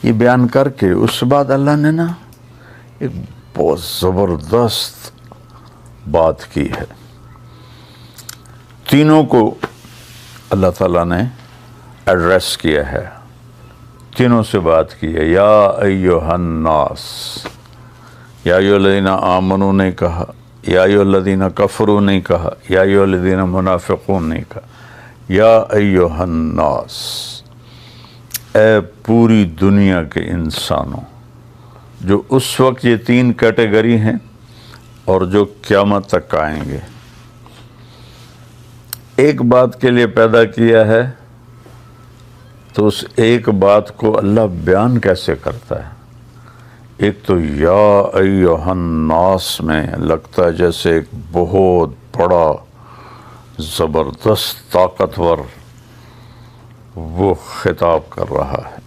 یہ بیان کر کے اس کے بعد اللہ نے نا ایک بہت زبردست بات کی ہے. تینوں کو اللہ تعالیٰ نے ایڈریس کیا ہے، تینوں سے بات کی ہے. یا ایھا الناس، یا ایھا الذین آمنوا نہیں کہا، یا ایھا الذین کفروا نہیں کہا، یا ایھا الذین منافقون نہیں کہا. یا ایھا الناس، اے پوری دنیا کے انسانوں، جو اس وقت یہ تین کیٹیگری ہیں اور جو قیامت تک آئیں گے. ایک بات کے لیے پیدا کیا ہے تو اس ایک بات کو اللہ بیان کیسے کرتا ہے؟ ایک تو یا ایھا الناس میں لگتا ہے جیسے ایک بہت بڑا زبردست طاقتور وہ خطاب کر رہا ہے.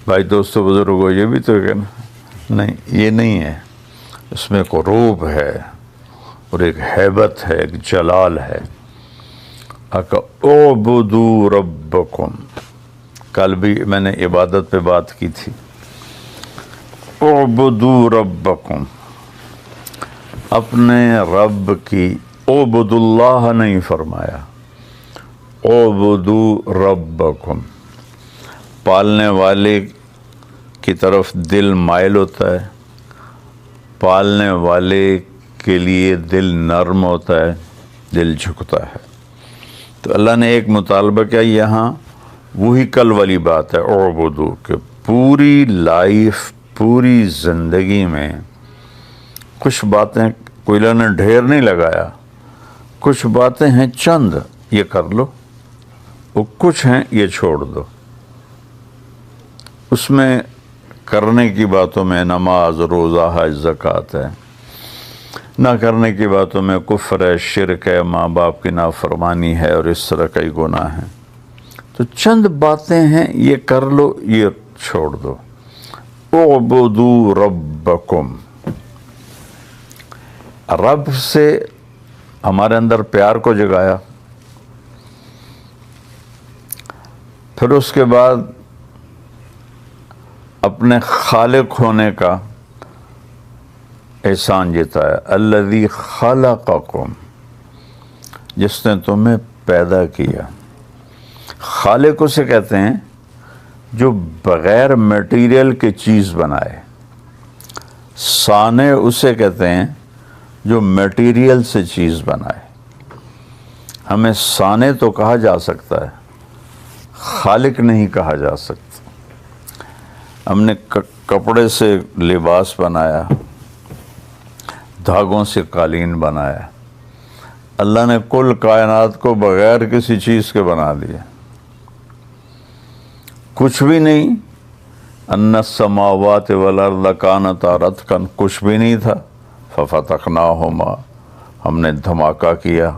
بھائی دوستو بزرگوں، یہ بھی تو کہنا نہیں، یہ نہیں ہے. اس میں ایک روب ہے اور ایک ہیبت ہے، ایک جلال ہے. اعبدوا ربکم، کل بھی میں نے عبادت پہ بات کی تھی. اعبدوا ربکم، اپنے رب کی، اعبد اللہ نہیں فرمایا، اعبدوا ربکم. پالنے والے کی طرف دل مائل ہوتا ہے، پالنے والے کے لیے دل نرم ہوتا ہے، دل جھکتا ہے. تو اللہ نے ایک مطالبہ کیا یہاں، وہی کل والی بات ہے اعبدو، کہ پوری لائف، پوری زندگی میں کچھ باتیں کوئی اللہ نے ڈھیر نہیں لگایا، کچھ باتیں ہیں چند، یہ کر لو، وہ کچھ ہیں یہ چھوڑ دو. اس میں کرنے کی باتوں میں نماز، روزہ، حج، زکوٰۃ ہے، نہ کرنے کی باتوں میں کفر ہے، شرک ہے، ماں باپ کی نافرمانی ہے اور اس طرح کئی گناہ ہیں. تو چند باتیں ہیں یہ کر لو، یہ چھوڑ دو. اعبدوا ربکم، رب سے ہمارے اندر پیار کو جگایا. پھر اس کے بعد اپنے خالق ہونے کا احسان جتایا. الذی خلقکم، جس نے تمہیں پیدا کیا. خالق اسے کہتے ہیں جو بغیر میٹیریل کی چیز بنائے. صانع اسے کہتے ہیں جو میٹیریل سے چیز بنائے. ہمیں صانع تو کہا جا سکتا ہے، خالق نہیں کہا جا سکتا. ہم نے کپڑے سے لباس بنایا، دھاگوں سے قالین بنایا. اللہ نے کل کائنات کو بغیر کسی چیز کے بنا دیا، کچھ بھی نہیں. ان السماوات والارض کانتا رتقا، کچھ بھی نہیں تھا. ففتقناہما، ہم نے دھماکہ کیا،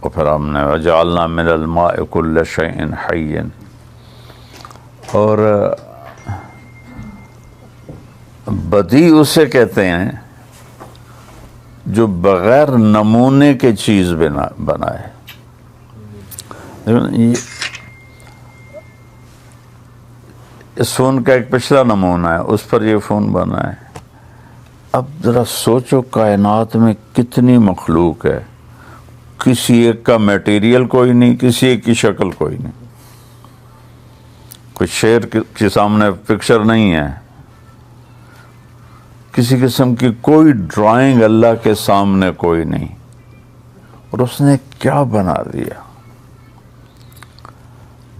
اور پھر ہم نے وجعلنا من الماء کل شیء حی. اور بدیع اسے کہتے ہیں جو بغیر نمونے کے چیز بنائے. اس فون کا ایک پچھلا نمونہ ہے، اس پر یہ فون بنا ہے. اب ذرا سوچو کائنات میں کتنی مخلوق ہے، کسی ایک کا میٹیریل کوئی نہیں، کسی ایک کی شکل کوئی نہیں. کوئی شیر کے سامنے پکچر نہیں ہے، کسی قسم کی کوئی ڈرائنگ اللہ کے سامنے کوئی نہیں. اور اس نے کیا بنا دیا؟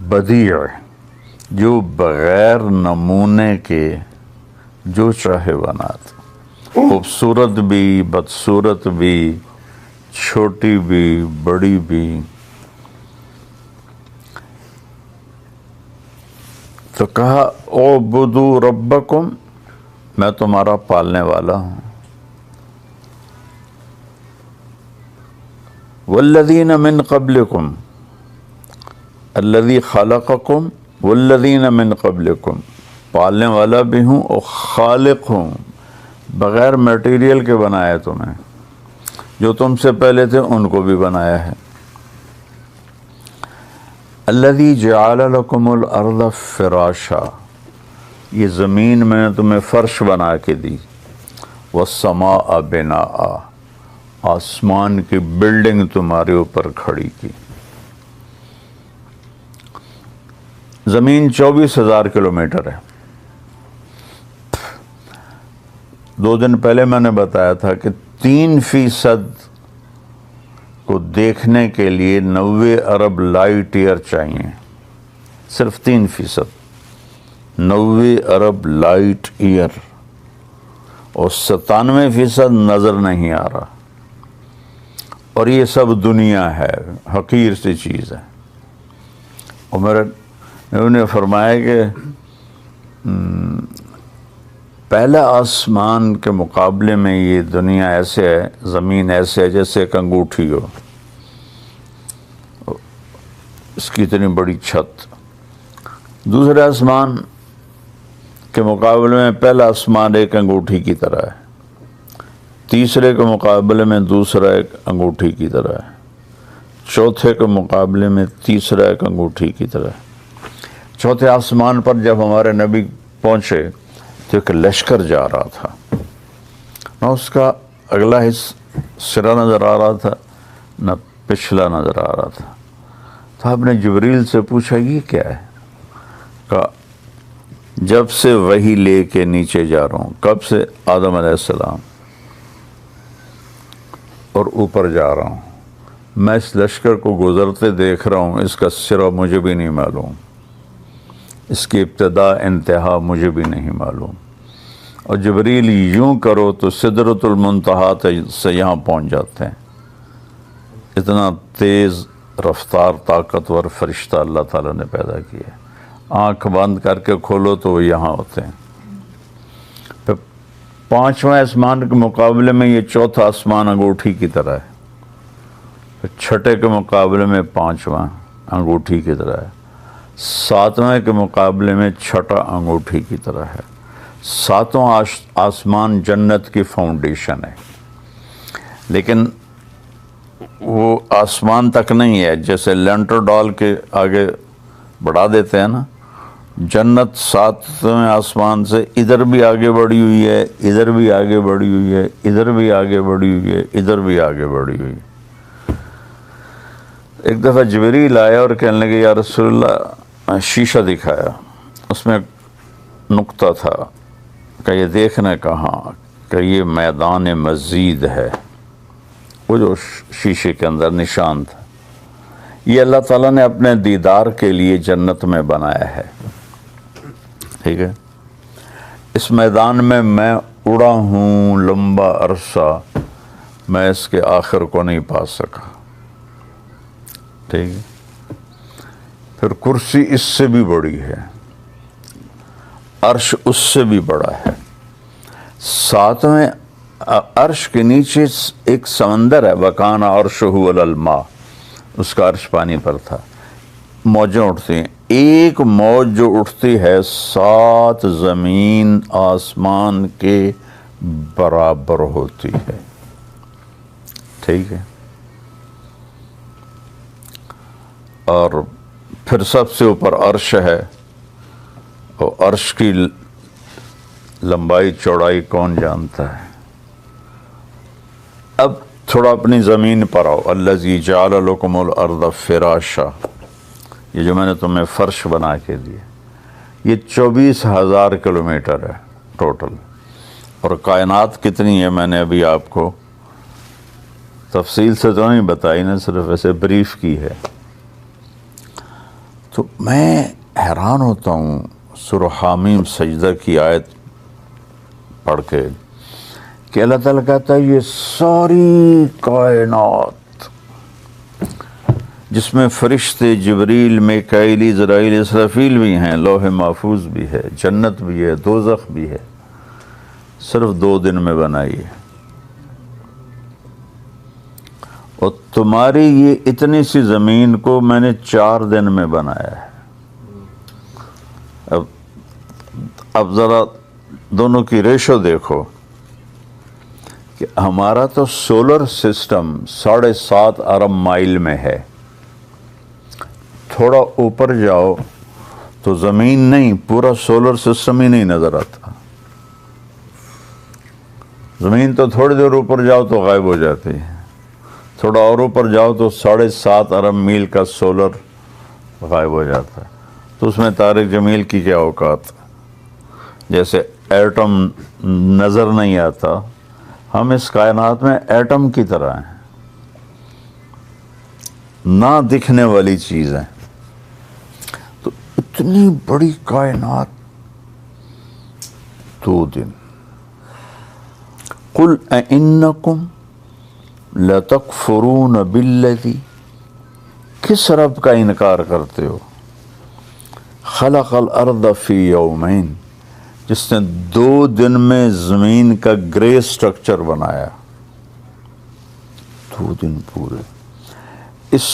بدیع، جو بغیر نمونے کے جو چاہے بناتا. خوبصورت بھی، بدصورت بھی، چھوٹی بھی، بڑی بھی. تو کہا اعبدوا ربکم، میں تمہارا پالنے والا ہوں. والذین من قبلکم، الذی خلقکم والذین من قبلکم، پالنے والا بھی ہوں اور خالق ہوں. بغیر میٹیریل کے بنایا تمہیں، جو تم سے پہلے تھے ان کو بھی بنایا ہے. الذی جعل لکم الارض فراشا، یہ زمین میں نے تمہیں فرش بنا کے دی، والسماء بناء، آسمان کی بلڈنگ تمہارے اوپر کھڑی کی۔ زمین 24,000 کلومیٹر ہے۔ 2 دن پہلے میں نے بتایا تھا کہ 3% کو دیکھنے کے لیے 90 ارب لائٹ ایئر چاہیے، صرف 3%، 90 ارب لائٹ ایئر، اور 97% نظر نہیں آ رہا، اور یہ سب دنیا ہے، حقیر سی چیز ہے۔ اور میرے انہوں نے فرمایا کہ پہلا آسمان کے مقابلے میں یہ دنیا ایسے ہے، زمین ایسے ہے جیسے ایک انگوٹھی ہو، اس کی اتنی بڑی چھت۔ دوسرے آسمان کے مقابلے میں پہلا آسمان ایک انگوٹھی کی طرح ہے، تیسرے کے مقابلے میں دوسرا ایک انگوٹھی کی طرح ہے، چوتھے کے مقابلے میں تیسرا ایک انگوٹھی کی طرح ہے۔ چوتھے آسمان پر جب ہمارے نبی پہنچے تو ایک لشکر جا رہا تھا، نہ اس کا اگلا سرا نظر آ رہا تھا نہ پچھلا نظر آ رہا تھا۔ تو آپ نے جبریل سے پوچھا یہ کیا ہے؟ کہا جب سے وحی لے کے نیچے جا رہا ہوں۔ کب سے؟ آدم علیہ السلام، اور اوپر جا رہا ہوں۔ میں اس لشکر کو گزرتے دیکھ رہا ہوں، اس کا سرا مجھے بھی نہیں معلوم، اس کی ابتدا انتہا مجھے بھی نہیں معلوم۔ اور جبریل یوں کرو تو سدرۃ المنتہا سے یہاں پہنچ جاتے ہیں۔ اتنا تیز رفتار طاقتور فرشتہ اللہ تعالیٰ نے پیدا کیا ہے، آنکھ بند کر کے کھولو تو وہ یہاں ہوتے ہیں۔ پھر 5واں آسمان کے مقابلے میں یہ چوتھا آسمان انگوٹھی کی طرح ہے، پھر چھٹے کے مقابلے میں 5واں انگوٹھی کی طرح ہے، 7ویں کے مقابلے میں چھٹا انگوٹھی کی طرح ہے۔ 7واں آسمان جنت کی فاؤنڈیشن ہے، لیکن وہ آسمان تک نہیں ہے، جیسے لینٹر ڈال کے آگے بڑھا دیتے ہیں نا۔ جنت 7ویں آسمان سے ادھر بھی آگے بڑھی ہوئی ہے، ادھر بھی آگے بڑھی ہوئی ہے، ادھر بھی آگے بڑھی ہوئی ہے، ادھر بھی آگے بڑھی ہوئی ہے۔ ایک دفعہ جبریل آیا اور کہنے لگے یا رسول اللہ، شیشہ دکھایا، اس میں نقطہ تھا کہ یہ دیکھنا کہاں، کہ یہ میدان مزید ہے، وہ جو شیشے کے اندر نشان تھا۔ یہ اللہ تعالیٰ نے اپنے دیدار کے لیے جنت میں بنایا ہے، ٹھیک ہے۔ اس میدان میں اڑا ہوں لمبا عرصہ، میں اس کے آخر کو نہیں پا سکا، ٹھیک ہے۔ پھر کرسی اس سے بھی بڑی ہے، عرش اس سے بھی بڑا ہے۔ 7ویں عرش کے نیچے ایک سمندر ہے، وَكَانَ عَرْشُهُ عَلَى الْمَاءِ، اس کا عرش پانی پر تھا۔ موجیں اٹھتی ہیں، ایک موج جو اٹھتی ہے 7 زمین آسمان کے برابر ہوتی ہے، ٹھیک ہے۔ اور پھر سب سے اوپر عرش ہے، اور عرش کی لمبائی چوڑائی کون جانتا ہے۔ اب تھوڑا اپنی زمین پر آؤ، الذی جعل لکم الارض فراشا، یہ جو میں نے تمہیں فرش بنا کے دیے، یہ 24,000 کلومیٹر ہے ٹوٹل۔ اور کائنات کتنی ہے میں نے ابھی آپ کو تفصیل سے تو نہیں بتائی نا، صرف ایسے بریف کی ہے۔ تو میں حیران ہوتا ہوں سورہ حامیم سجدہ کی آیت پڑھ کے کہ اللہ تعالیٰ کہتا ہے یہ ساری کائنات، جس میں فرشتے جبریل، میکائیل، عزرائیل، اسرافیل بھی ہیں، لوح محفوظ بھی ہے، جنت بھی ہے، دوزخ بھی ہے، صرف 2 دن میں بنائی ہے۔ اور تمہاری یہ اتنی سی زمین کو میں نے 4 دن میں بنایا ہے۔ اب ذرا دونوں کی ریشو دیکھو کہ ہمارا تو سولر سسٹم 7.5 ارب مائل میں ہے، تھوڑا اوپر جاؤ تو زمین نہیں، پورا سولر سسٹم ہی نہیں نظر آتا. زمین تو تھوڑی دیر اوپر جاؤ تو غائب ہو جاتی ہے، تھوڑا اور اوپر جاؤ تو 7.5 ارب میل کا سولر غائب ہو جاتا ہے. تو اس میں طارق جمیل کی کیا اوقات. جیسے ایٹم نظر نہیں آتا، ہم اس کائنات میں ایٹم کی طرح ہیں، نہ دکھنے والی چیز ہیں. تو اتنی بڑی کائنات 2 دن. قل اِنَّکُمْ لَتَکْفُرُونَ بِالَّذِی، کس رب کا انکار کرتے ہو، خلق الارض فی یومین، جس نے 2 دن میں زمین کا گرے سٹرکچر بنایا. 2 دن پورے. اس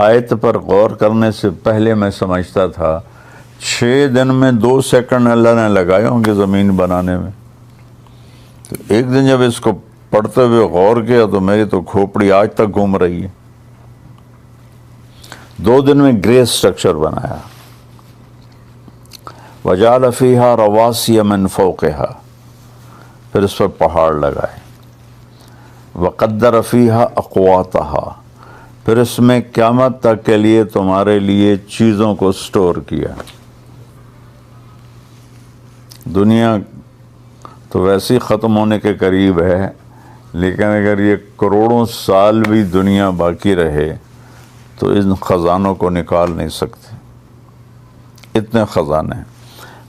آیت پر غور کرنے سے پہلے میں سمجھتا تھا 6 دن میں 2 سیکنڈ اللہ نے لگائے ہوں گے زمین بنانے میں. تو ایک دن جب اس کو پڑھتے ہوئے غور کیا تو میری تو کھوپڑی آج تک گھوم رہی ہے. 2 دن میں گرے سٹرکچر بنایا. وَجَعَلَ فِيهَا رَوَاسِيَ مِن فَوْقِهَا، پھر اس پر پہاڑ لگائے. وَقَدَّرَ فِيهَا أَقْوَاتَهَا، پھر اس میں قیامت تک کے لیے تمہارے لیے چیزوں کو سٹور کیا. دنیا تو ویسے ہی ختم ہونے کے قریب ہے، لیکن اگر یہ کروڑوں سال بھی دنیا باقی رہے تو ان خزانوں کو نکال نہیں سکتے. اتنے خزانے ہیں.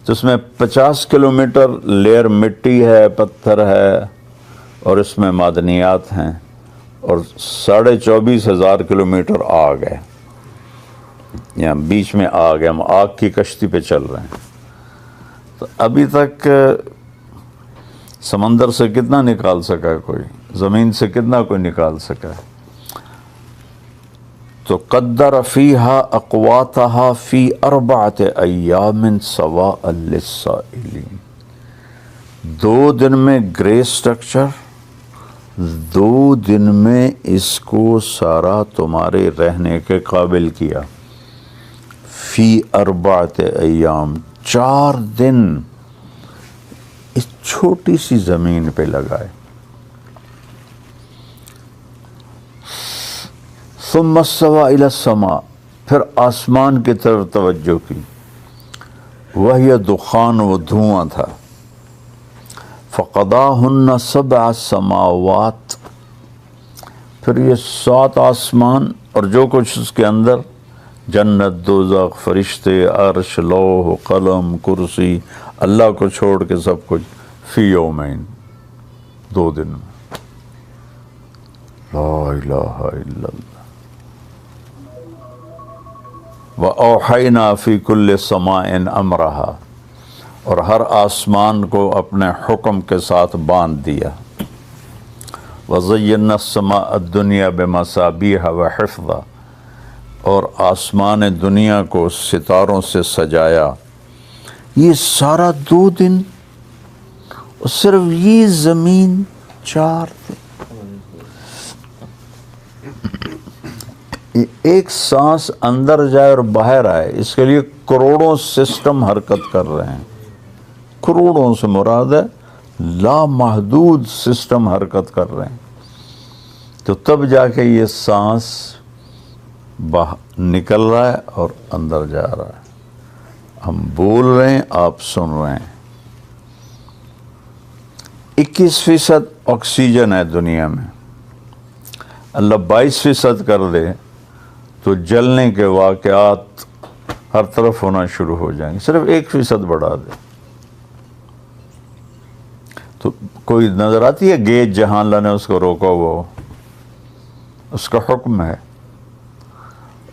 تو اس میں 50 کلومیٹر لیئر مٹی ہے، پتھر ہے، اور اس میں معدنیات ہیں، اور 24,500 کلومیٹر آگ ہے. یہاں بیچ میں آگ ہے، ہم آگ کی کشتی پہ چل رہے ہیں. تو ابھی تک سمندر سے کتنا نکال سکا ہے کوئی، زمین سے کتنا کوئی نکال سکا ہے. تو قدر فیہا اقواتہا فی 4 ایام سواء للسائلین. 2 دن میں گرے سٹرکچر، 2 دن میں اس کو سارا تمہارے رہنے کے قابل کیا. فی 4 ایام، 4 دن اس چھوٹی سی زمین پہ لگائے. ثم استوى الى السماء، پھر آسمان کی طرف توجہ کی. وہی دخان، وہ دھواں تھا. فقضاهن 7 سماوات، پھر یہ 7 آسمان اور جو کچھ اس کے اندر، جنت، دوزخ، فرشتے، عرش، لوح، قلم، کرسی، اللہ کو چھوڑ کے سب کچھ، فی یومین، 2 دن میں. لا الہ الا اللہ. وَأَوْحَيْنَا فِي كُلِّ سَمَاءٍ أَمْرَهَا، اور ہر آسمان کو اپنے حکم کے ساتھ باندھ دیا. وَزَيَّنَّا السَّمَاءَ الدُّنْيَا بِمَصَابِيحَ وَحِفْظًا، اور آسمان دنیا کو ستاروں سے سجایا. یہ سارا 2 دن، اور صرف یہ زمین 4 دن. ایک سانس اندر جائے اور باہر آئے، اس کے لیے کروڑوں سسٹم حرکت کر رہے ہیں. کروڑوں سے مراد ہے لامحدود سسٹم حرکت کر رہے ہیں. تو تب جا کے یہ سانس نکل رہا ہے اور اندر جا رہا ہے. ہم بول رہے ہیں، آپ سن رہے ہیں. 21% آکسیجن ہے دنیا میں. اللہ 22% کر دے تو جلنے کے واقعات ہر طرف ہونا شروع ہو جائیں گے. صرف 1% بڑھا دے تو کوئی نظر آتی ہے گیج جہاں اللہ نے اس کو روکا ہوا ہو، اس کا حکم ہے.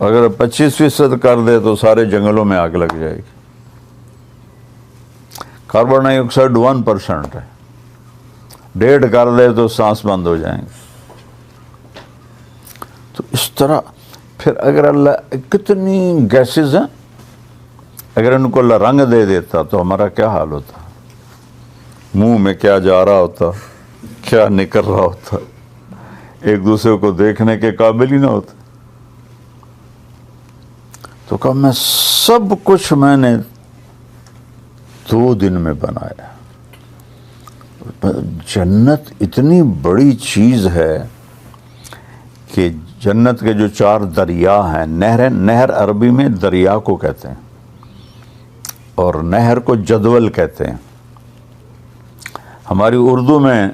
اگر 25% کر دے تو سارے جنگلوں میں آگ لگ جائے گی. کاربن ڈائی آکسائڈ 1% ہے، 1.5 کر دے تو سانس بند ہو جائیں گے. تو اس طرح پھر اگر اللہ، کتنی گیسز ہیں، اگر ان کو اللہ رنگ دے دیتا تو ہمارا کیا حال ہوتا، منہ میں کیا جا رہا ہوتا، کیا نکل رہا ہوتا، ایک دوسرے کو دیکھنے کے قابل ہی نہ ہوتا. تو کہا میں سب کچھ میں نے 2 دن میں بنایا. جنت اتنی بڑی چیز ہے کہ جنت کے جو 4 دریا ہیں، نہر عربی میں دریا کو کہتے ہیں اور نہر کو جدول کہتے ہیں. ہماری اردو میں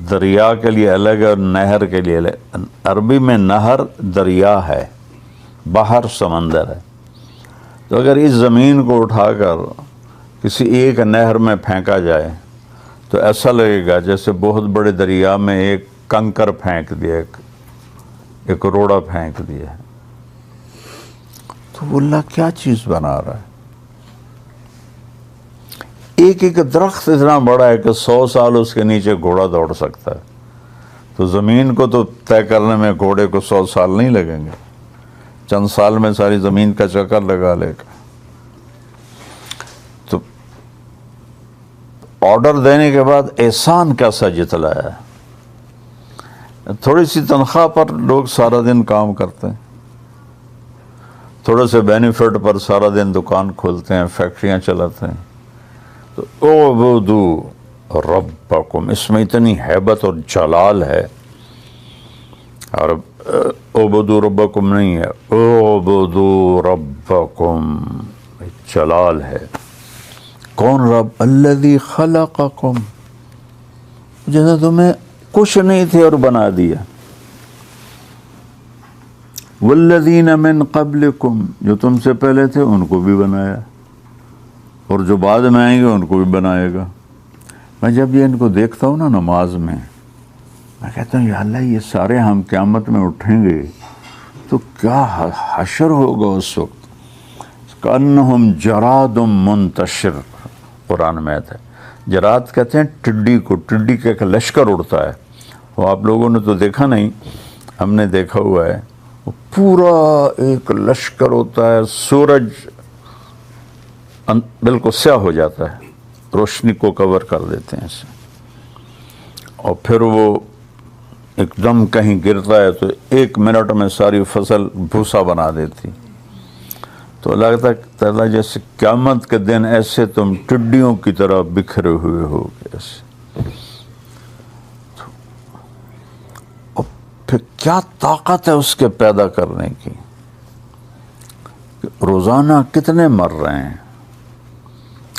دریا کے لیے الگ ہے اور نہر کے لیے الگ. عربی میں نہر دریا ہے، بحر سمندر ہے. تو اگر اس زمین کو اٹھا کر کسی ایک نہر میں پھینکا جائے تو ایسا لگے گا جیسے بہت بڑے دریا میں ایک کنکر پھینک دیا، ایک روڑا پھینک دیا. تو اللہ کیا چیز بنا رہا ہے. ایک ایک درخت اتنا بڑا ہے کہ 100 سال اس کے نیچے گھوڑا دوڑ سکتا ہے. تو زمین کو تو طے کرنے میں گھوڑے کو 100 سال نہیں لگیں گے، چند سال میں ساری زمین کا چکر لگا لے گا. تو آرڈر دینے کے بعد احسان کیسا جتلایا ہے. تھوڑی سی تنخواہ پر لوگ سارا دن کام کرتے ہیں، تھوڑے سے بینیفٹ پر سارا دن دکان کھولتے ہیں، فیکٹریاں چلاتے ہیں. تو اعبدوا ربکم، اس میں اتنی ہیبت اور جلال ہے. اور اعبدوا ربکم نہیں ہے، اعبدوا ربکم، جلال ہے. کون رب؟ الذی خلقکم، جیسے تمہیں کچھ نہیں تھے اور بنا دیا. والذین من قبلکم، جو تم سے پہلے تھے ان کو بھی بنایا، اور جو بعد میں آئیں گے ان کو بھی بنائے گا. میں جب یہ ان کو دیکھتا ہوں نا نماز میں کہتا ہوں یا اللہ یہ سارے ہم قیامت میں اٹھیں گے تو کیا حشر ہوگا اس وقت. کأنہم جراد منتشر، قرآن میں آتا ہے. جراد کہتے ہیں ٹڈی کو، ٹڈی کا ایک لشکر اڑتا ہے. وہ آپ لوگوں نے تو دیکھا نہیں، ہم نے دیکھا ہوا ہے. وہ پورا ایک لشکر ہوتا ہے، سورج بالکل سیاہ ہو جاتا ہے، روشنی کو کور کر دیتے ہیں اسے، اور پھر وہ ایک دم کہیں گرتا ہے تو 1 منٹ میں ساری فصل بھوسا بنا دیتی. تو لگتا ہے تعالیٰ جیسے قیامت کے دن ایسے تم ٹڈیوں کی طرح بکھرے ہوئے ہو ایسے. اور پھر کیا طاقت ہے اس کے پیدا کرنے کی. روزانہ کتنے مر رہے ہیں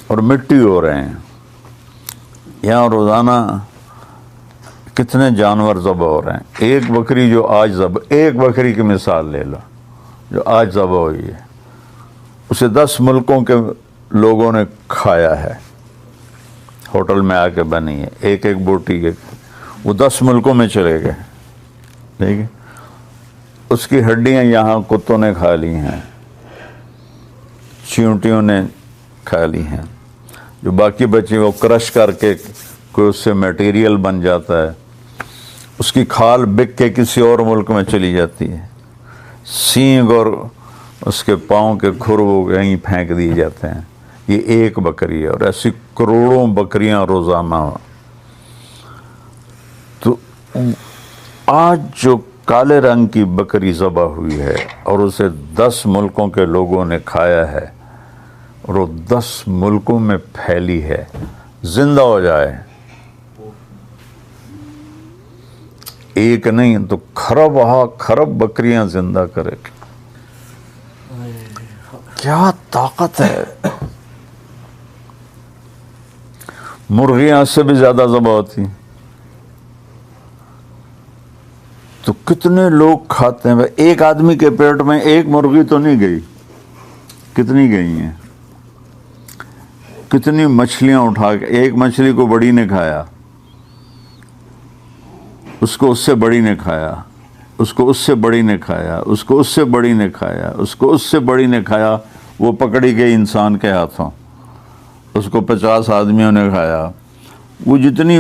اور مٹی ہو رہے ہیں. یہاں روزانہ کتنے جانور ذبح ہو رہے ہیں. ایک بکری جو آج ذبح، ایک بکری کی مثال لے لو جو آج ذبح ہوئی ہے، اسے 10 ملکوں کے لوگوں نے کھایا ہے، ہوٹل میں آ کے بنی ہے، ایک ایک بوٹی کے، وہ 10 ملکوں میں چلے گئے. ٹھیک ہے، اس کی ہڈیاں یہاں کتوں نے کھا لی ہیں، چیونٹیوں نے کھا لی ہیں. جو باقی بچی وہ کرش کر کے کوئی اس سے میٹیریل بن جاتا ہے، اس کی کھال بک کے کسی اور ملک میں چلی جاتی ہے. سینگ اور اس کے پاؤں کے کھر وہ کہیں پھینک دیے جاتے ہیں. یہ ایک بکری ہے، اور ایسی کروڑوں بکریاں روزانہ. تو آج جو کالے رنگ کی بکری ذبح ہوئی ہے اور اسے 10 ملکوں کے لوگوں نے کھایا ہے اور وہ 10 ملکوں میں پھیلی ہے، زندہ ہو جائے ایک نہیں تو خرب بکریاں زندہ کرے. کیا طاقت ہے. مرغیاں اس سے بھی زیادہ ذبح ہوتی، تو کتنے لوگ کھاتے ہیں. ایک آدمی کے پیٹ میں ایک مرغی تو نہیں گئی، کتنی گئی ہیں. کتنی مچھلیاں اٹھا کے، ایک مچھلی کو بڑی نے کھایا، اس کو اس سے بڑی نے کھایا، اس کو اس سے بڑی نے کھایا، اس کو اس سے بڑی نے کھایا، اس کو اس سے بڑی نے کھایا. وہ پکڑی گئی انسان کے ہاتھوں، اس کو 50 آدمیوں نے کھایا. وہ جتنی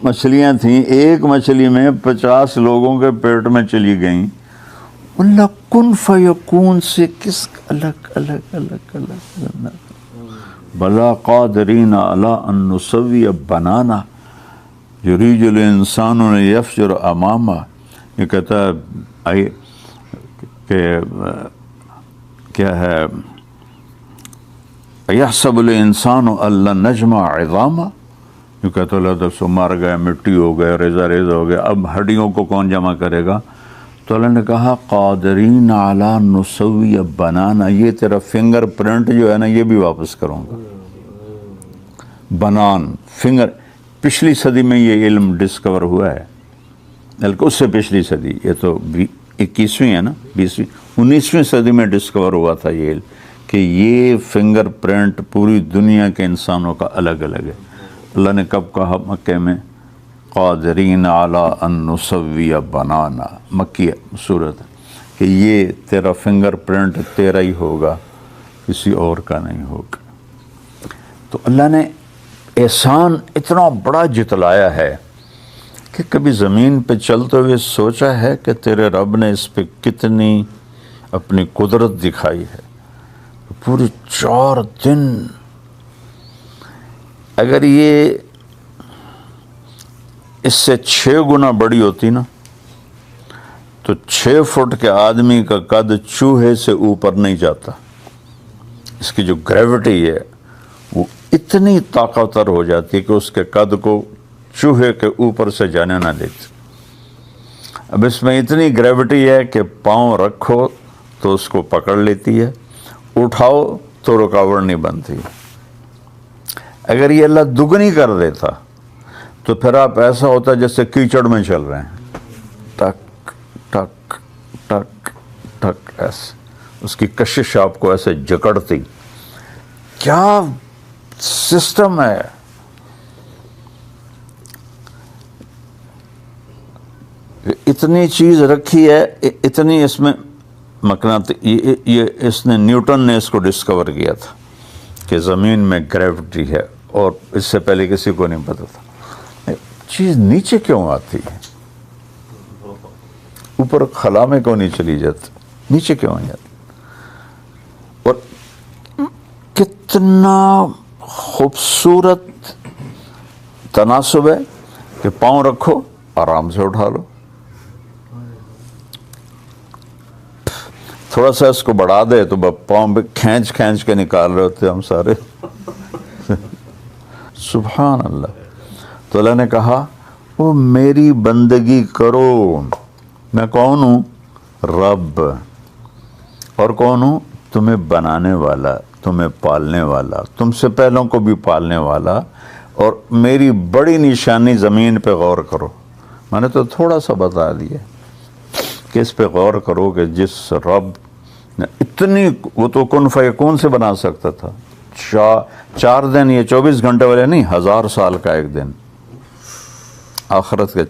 مچھلیاں تھیں ایک مچھلی میں 50 لوگوں کے پیٹ میں چلی گئیں. اللہ کن فیکون سے کس الگ الگ الگ الگ بلا قادرین علی ان نسوی بنانا یریج الانسان یفجر امامہ. یہ کہتا ہے کہ کیا ہے، یحسب الانسان ان نجمع عظاما، جو کہتا اللہ تو سو مر گئے، مٹی ہو گئے، ریزہ ریزہ ہو گیا، اب ہڈیوں کو کون جمع کرے گا؟ تو اللہ نے کہا قادرین علی نسوی بنانا، یہ تیرا فنگر پرنٹ جو ہے نا یہ بھی واپس کروں گا۔ بنان فنگر، پچھلی صدی میں یہ علم ڈسکور ہوا ہے، بلکہ اس سے پچھلی صدی، یہ تو 21ویں ہے نا، 19ویں صدی میں ڈسکور ہوا تھا یہ علم کہ یہ فنگر پرنٹ پوری دنیا کے انسانوں کا الگ الگ ہے۔ اللہ نے کب کہا؟ مکے میں، قادرین علی ان نسوی بنانا، مکی صورت، کہ یہ تیرا فنگر پرنٹ تیرا ہی ہوگا، کسی اور کا نہیں ہوگا۔ تو اللہ نے احسان اتنا بڑا جتلایا ہے کہ کبھی زمین پہ چلتے ہوئے سوچا ہے کہ تیرے رب نے اس پہ کتنی اپنی قدرت دکھائی ہے؟ پورے 4 دن، اگر یہ اس سے 6 گنا بڑی ہوتی نا تو 6 فٹ کے آدمی کا قد چوہے سے اوپر نہیں جاتا۔ اس کی جو گریوٹی ہے وہ اتنی طاقتور ہو جاتی ہے کہ اس کے قد کو چوہے کے اوپر سے جانے نہ دیتی۔ اب اس میں اتنی گریوٹی ہے کہ پاؤں رکھو تو اس کو پکڑ لیتی ہے، اٹھاؤ تو رکاوٹ نہیں بنتی۔ اگر یہ اللہ دگنی کر دیتا تو پھر آپ ایسا ہوتا جیسے کیچڑ میں چل رہے ہیں، ٹک ٹک ٹک ٹک، ایسے اس کی کشش آپ کو ایسے جکڑتی۔ کیا سسٹم ہے! اتنی چیز رکھی ہے، اتنی اس میں یہ اس نے، نیوٹن نے اس کو ڈسکور کیا تھا کہ زمین میں گریوٹی ہے، اور اس سے پہلے کسی کو نہیں پتا تھا۔ چیز نیچے کیوں آتی ہے؟ اوپر خلا میں کیوں نہیں چلی جاتی؟ نیچے کیوں آ جاتی؟ اور کتنا خوبصورت تناسب ہے کہ پاؤں رکھو، آرام سے اٹھا لو، تھوڑا سا اس کو بڑھا دے تو پاؤں پہ کھینچ کھینچ کے نکال رہے ہوتے ہم سارے۔ سبحان اللہ۔ تو اللہ نے کہا وہ میری بندگی کرو، میں کون ہوں؟ رب۔ اور کون ہوں؟ تمہیں بنانے والا، تمہیں پالنے والا، تم سے پہلوں کو بھی پالنے والا۔ اور میری بڑی نشانی زمین پہ غور کرو، میں نے تو تھوڑا سا بتا دیا کہ اس پہ غور کرو کہ جس رب نے اتنی، وہ تو کن فیکون سے بنا سکتا تھا، 4 دن، یہ 24 گھنٹے والے نہیں، 1000 سال کا ایک دن، آخرت کے